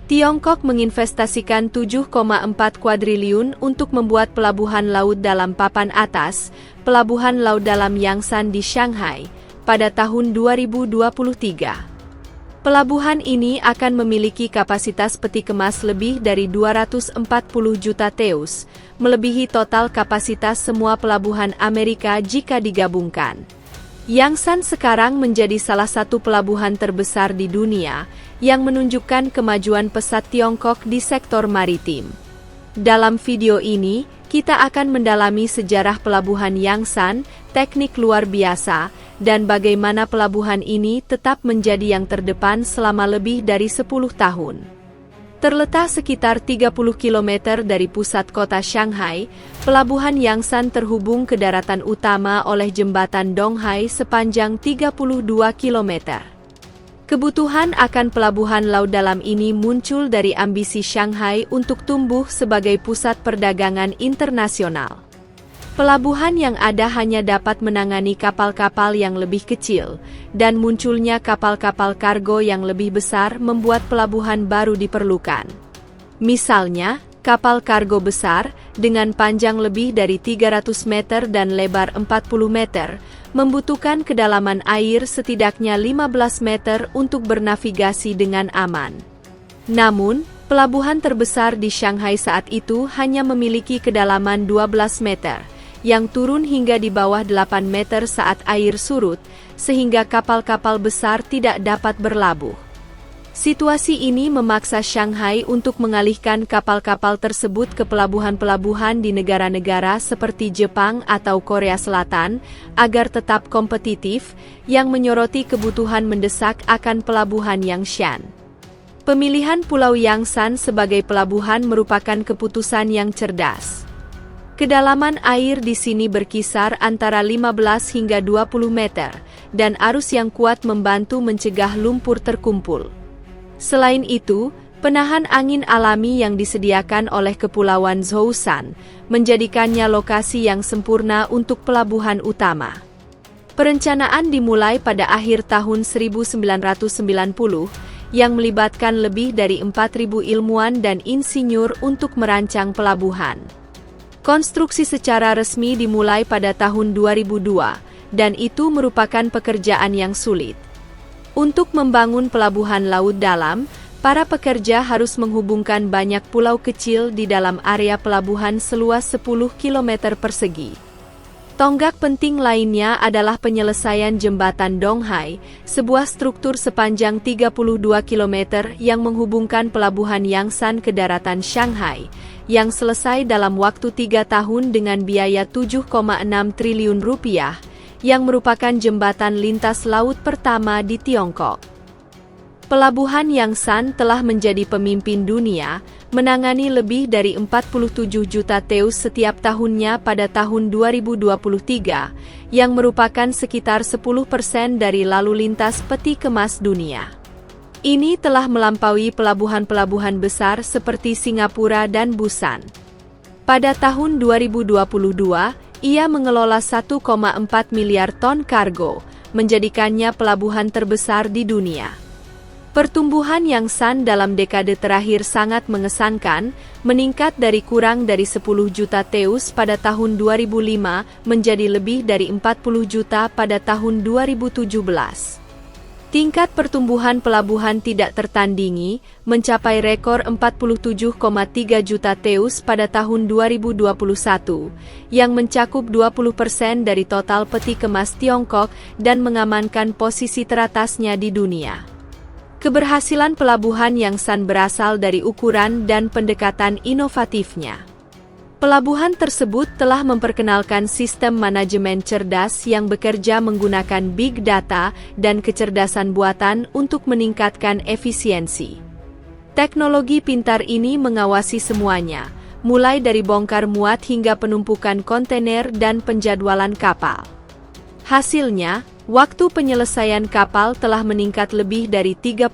Tiongkok menginvestasikan 7,4 kuadriliun untuk membuat pelabuhan laut dalam papan atas, pelabuhan laut dalam Yangsan di Shanghai, pada tahun 2023. Pelabuhan ini akan memiliki kapasitas peti kemas lebih dari 240 juta TEU, melebihi total kapasitas semua pelabuhan Amerika jika digabungkan. Yangsan sekarang menjadi salah satu pelabuhan terbesar di dunia, yang menunjukkan kemajuan pesat Tiongkok di sektor maritim. Dalam video ini, kita akan mendalami sejarah pelabuhan Yangsan, teknik luar biasa, dan bagaimana pelabuhan ini tetap menjadi yang terdepan selama lebih dari 10 tahun. Terletak sekitar 30 km dari pusat kota Shanghai, pelabuhan Yangsan terhubung ke daratan utama oleh jembatan Donghai sepanjang 32 km. Kebutuhan akan pelabuhan laut dalam ini muncul dari ambisi Shanghai untuk tumbuh sebagai pusat perdagangan internasional. Pelabuhan yang ada hanya dapat menangani kapal-kapal yang lebih kecil, dan munculnya kapal-kapal kargo yang lebih besar membuat pelabuhan baru diperlukan. Misalnya, kapal kargo besar, dengan panjang lebih dari 300 meter dan lebar 40 meter, membutuhkan kedalaman air setidaknya 15 meter untuk bernavigasi dengan aman. Namun, pelabuhan terbesar di Shanghai saat itu hanya memiliki kedalaman 12 meter, yang turun hingga di bawah 8 meter saat air surut, sehingga kapal-kapal besar tidak dapat berlabuh. Situasi ini memaksa Shanghai untuk mengalihkan kapal-kapal tersebut ke pelabuhan-pelabuhan di negara-negara seperti Jepang atau Korea Selatan, agar tetap kompetitif, yang menyoroti kebutuhan mendesak akan pelabuhan Yangshan. Pemilihan Pulau Yangsan sebagai pelabuhan merupakan keputusan yang cerdas. Kedalaman air di sini berkisar antara 15 hingga 20 meter, dan arus yang kuat membantu mencegah lumpur terkumpul. Selain itu, penahan angin alami yang disediakan oleh Kepulauan Zhoushan menjadikannya lokasi yang sempurna untuk pelabuhan utama. Perencanaan dimulai pada akhir tahun 1990, yang melibatkan lebih dari 4.000 ilmuwan dan insinyur untuk merancang pelabuhan. Konstruksi secara resmi dimulai pada tahun 2002, dan itu merupakan pekerjaan yang sulit. Untuk membangun pelabuhan laut dalam, para pekerja harus menghubungkan banyak pulau kecil di dalam area pelabuhan seluas 10 km persegi. Tonggak penting lainnya adalah penyelesaian jembatan Donghai, sebuah struktur sepanjang 32 km yang menghubungkan pelabuhan Yangsan ke daratan Shanghai, yang selesai dalam waktu 3 tahun dengan biaya 7,6 triliun rupiah, yang merupakan jembatan lintas laut pertama di Tiongkok. Pelabuhan Yangsan telah menjadi pemimpin dunia, menangani lebih dari 47 juta TEU setiap tahunnya pada tahun 2023, yang merupakan sekitar 10% dari lalu lintas peti kemas dunia. Ini telah melampaui pelabuhan-pelabuhan besar seperti Singapura dan Busan. Pada tahun 2022, ia mengelola 1,4 miliar ton kargo, menjadikannya pelabuhan terbesar di dunia. Pertumbuhan Yangsan dalam dekade terakhir sangat mengesankan, meningkat dari kurang dari 10 juta TEU pada tahun 2005 menjadi lebih dari 40 juta pada tahun 2017. Tingkat pertumbuhan pelabuhan tidak tertandingi, mencapai rekor 47,3 juta TEU pada tahun 2021, yang mencakup 20% dari total peti kemas Tiongkok dan mengamankan posisi teratasnya di dunia. Keberhasilan pelabuhan Yangsan berasal dari ukuran dan pendekatan inovatifnya. Pelabuhan tersebut telah memperkenalkan sistem manajemen cerdas yang bekerja menggunakan big data dan kecerdasan buatan untuk meningkatkan efisiensi. Teknologi pintar ini mengawasi semuanya, mulai dari bongkar muat hingga penumpukan kontainer dan penjadwalan kapal. Hasilnya, waktu penyelesaian kapal telah meningkat lebih dari 30%,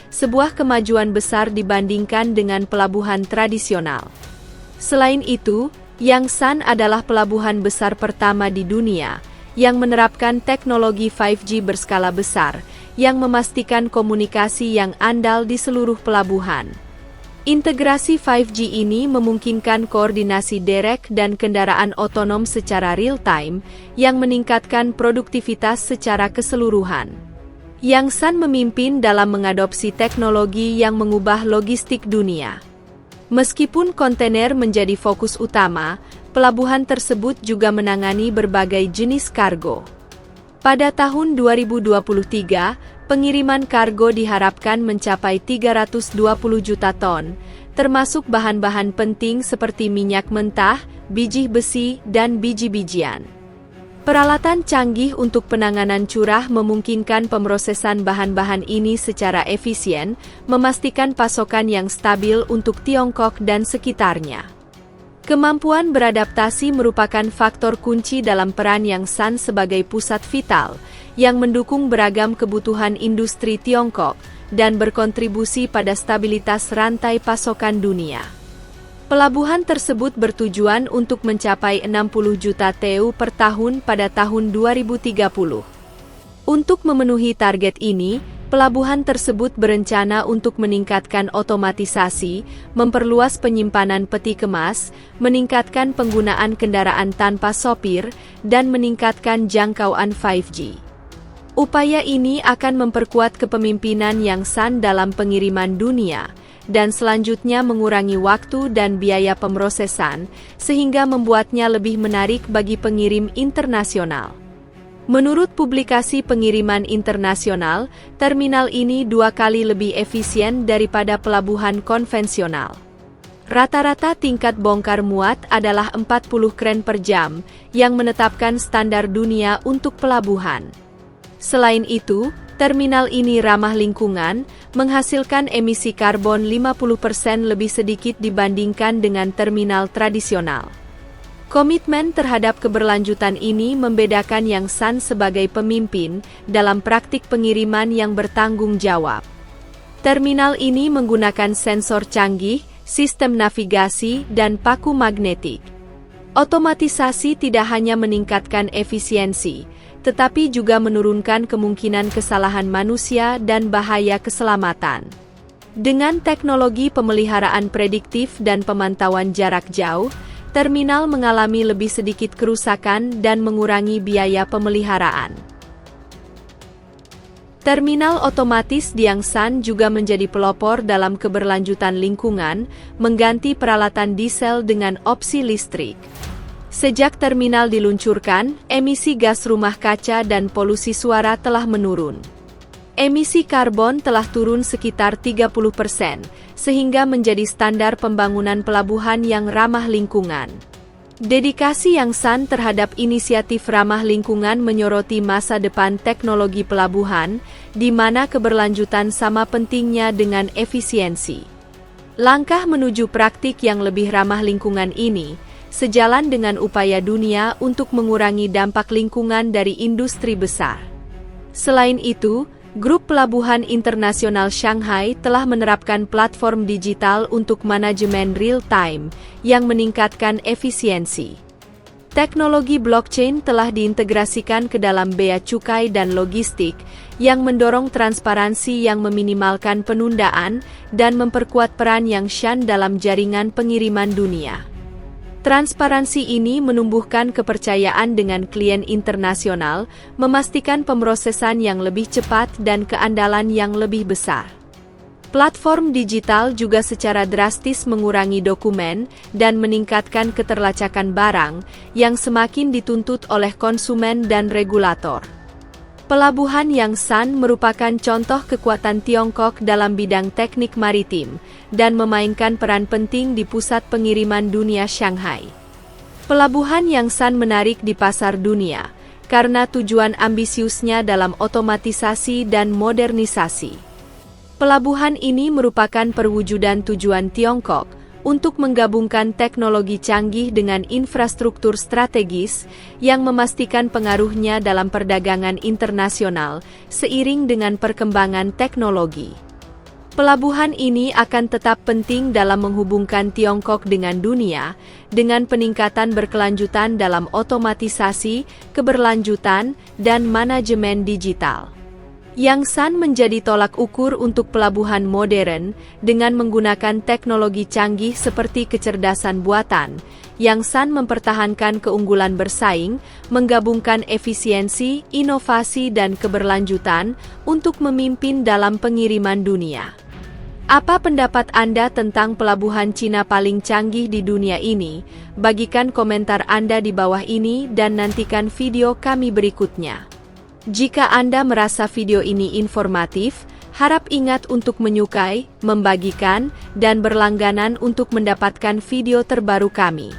sebuah kemajuan besar dibandingkan dengan pelabuhan tradisional. Selain itu, Yangsan adalah pelabuhan besar pertama di dunia yang menerapkan teknologi 5G berskala besar, yang memastikan komunikasi yang andal di seluruh pelabuhan. Integrasi 5G ini memungkinkan koordinasi derek dan kendaraan otonom secara real-time yang meningkatkan produktivitas secara keseluruhan. Yangsan memimpin dalam mengadopsi teknologi yang mengubah logistik dunia. Meskipun kontainer menjadi fokus utama, pelabuhan tersebut juga menangani berbagai jenis kargo. Pada tahun 2023, pengiriman kargo diharapkan mencapai 320 juta ton, termasuk bahan-bahan penting seperti minyak mentah, biji besi, dan biji-bijian. Peralatan canggih untuk penanganan curah memungkinkan pemrosesan bahan-bahan ini secara efisien, memastikan pasokan yang stabil untuk Tiongkok dan sekitarnya. Kemampuan beradaptasi merupakan faktor kunci dalam peran Yangsan sebagai pusat vital, yang mendukung beragam kebutuhan industri Tiongkok, dan berkontribusi pada stabilitas rantai pasokan dunia. Pelabuhan tersebut bertujuan untuk mencapai 60 juta TEU per tahun pada tahun 2030. Untuk memenuhi target ini, pelabuhan tersebut berencana untuk meningkatkan otomatisasi, memperluas penyimpanan peti kemas, meningkatkan penggunaan kendaraan tanpa sopir, dan meningkatkan jangkauan 5G. Upaya ini akan memperkuat kepemimpinan Yangsan dalam pengiriman dunia, dan selanjutnya mengurangi waktu dan biaya pemrosesan, sehingga membuatnya lebih menarik bagi pengirim internasional. Menurut publikasi pengiriman internasional, terminal ini 2 kali lebih efisien daripada pelabuhan konvensional. Rata-rata tingkat bongkar muat adalah 40 kren per jam, yang menetapkan standar dunia untuk pelabuhan. Selain itu, terminal ini ramah lingkungan, menghasilkan emisi karbon 50% lebih sedikit dibandingkan dengan terminal tradisional. Komitmen terhadap keberlanjutan ini membedakan Yangsan sebagai pemimpin dalam praktik pengiriman yang bertanggung jawab. Terminal ini menggunakan sensor canggih, sistem navigasi, dan paku magnetik. Otomatisasi tidak hanya meningkatkan efisiensi, tetapi juga menurunkan kemungkinan kesalahan manusia dan bahaya keselamatan. Dengan teknologi pemeliharaan prediktif dan pemantauan jarak jauh, terminal mengalami lebih sedikit kerusakan dan mengurangi biaya pemeliharaan. Terminal otomatis di Yangsan juga menjadi pelopor dalam keberlanjutan lingkungan, mengganti peralatan diesel dengan opsi listrik. Sejak terminal diluncurkan, emisi gas rumah kaca dan polusi suara telah menurun. Emisi karbon telah turun sekitar 30%, sehingga menjadi standar pembangunan pelabuhan yang ramah lingkungan. Dedikasi Yangsan terhadap inisiatif ramah lingkungan menyoroti masa depan teknologi pelabuhan, di mana keberlanjutan sama pentingnya dengan efisiensi. Langkah menuju praktik yang lebih ramah lingkungan ini, sejalan dengan upaya dunia untuk mengurangi dampak lingkungan dari industri besar. Selain itu, Grup Pelabuhan Internasional Shanghai telah menerapkan platform digital untuk manajemen real-time yang meningkatkan efisiensi. Teknologi blockchain telah diintegrasikan ke dalam bea cukai dan logistik, yang mendorong transparansi yang meminimalkan penundaan dan memperkuat peran Yangshan dalam jaringan pengiriman dunia. Transparansi ini menumbuhkan kepercayaan dengan klien internasional, memastikan pemrosesan yang lebih cepat dan keandalan yang lebih besar. Platform digital juga secara drastis mengurangi dokumen dan meningkatkan keterlacakan barang, yang semakin dituntut oleh konsumen dan regulator. Pelabuhan Yangsan merupakan contoh kekuatan Tiongkok dalam bidang teknik maritim, dan memainkan peran penting di pusat pengiriman dunia Shanghai. Pelabuhan Yangsan menarik di pasar dunia, karena tujuan ambisiusnya dalam otomatisasi dan modernisasi. Pelabuhan ini merupakan perwujudan tujuan Tiongkok untuk menggabungkan teknologi canggih dengan infrastruktur strategis yang memastikan pengaruhnya dalam perdagangan internasional seiring dengan perkembangan teknologi. Pelabuhan ini akan tetap penting dalam menghubungkan Tiongkok dengan dunia, dengan peningkatan berkelanjutan dalam otomatisasi, keberlanjutan, dan manajemen digital. Yangsan menjadi tolak ukur untuk pelabuhan modern dengan menggunakan teknologi canggih seperti kecerdasan buatan. Yangsan mempertahankan keunggulan bersaing, menggabungkan efisiensi, inovasi dan keberlanjutan untuk memimpin dalam pengiriman dunia. Apa pendapat Anda tentang pelabuhan Cina paling canggih di dunia ini? Bagikan komentar Anda di bawah ini dan nantikan video kami berikutnya. Jika Anda merasa video ini informatif, harap ingat untuk menyukai, membagikan, dan berlangganan untuk mendapatkan video terbaru kami.